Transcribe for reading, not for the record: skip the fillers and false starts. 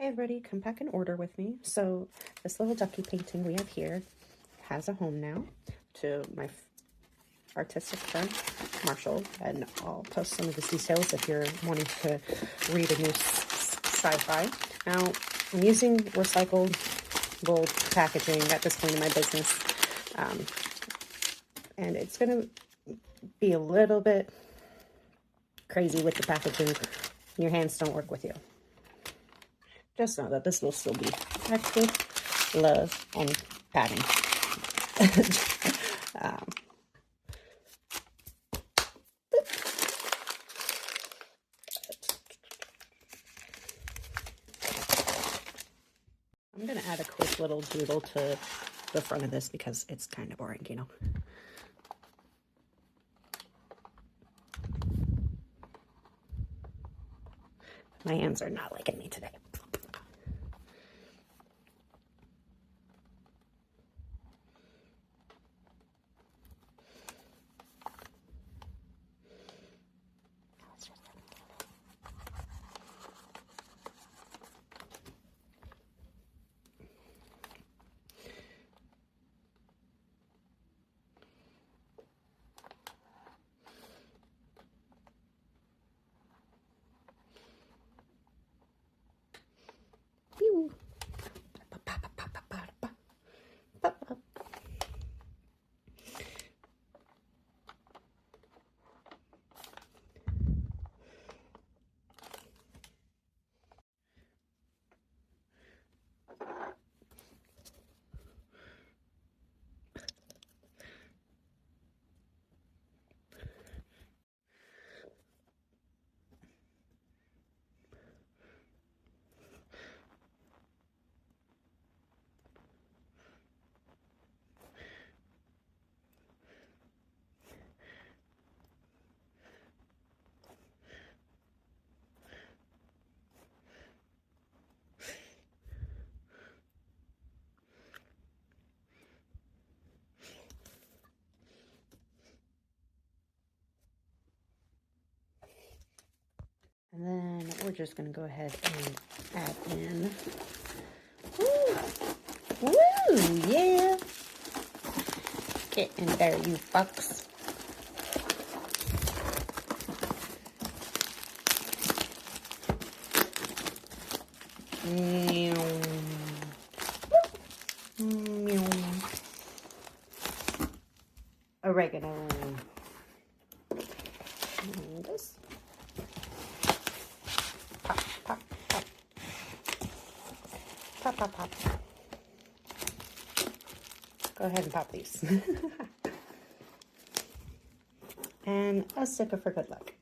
Hey everybody, come back and order with me. So this little ducky painting we have here has a home now to my artistic friend Marshall, and I'll post some of his details if you're wanting to read a new sci-fi. Now I'm using recycled gold packaging at this point in my business, and it's gonna be a little bit crazy with the packaging. Your hands don't work with you. Just know that this will still be packed with love and padding. I'm going to add a quick little doodle to the front of this because it's kind of boring, you know. My hands are not liking me today. And then we're just going to go ahead and add in. Woo! Woo! Yeah! Get in there, you fucks. Oregano. And this. Pop, pop, pop. Pop, pop, pop. Go ahead and pop these. And a sticker for good luck.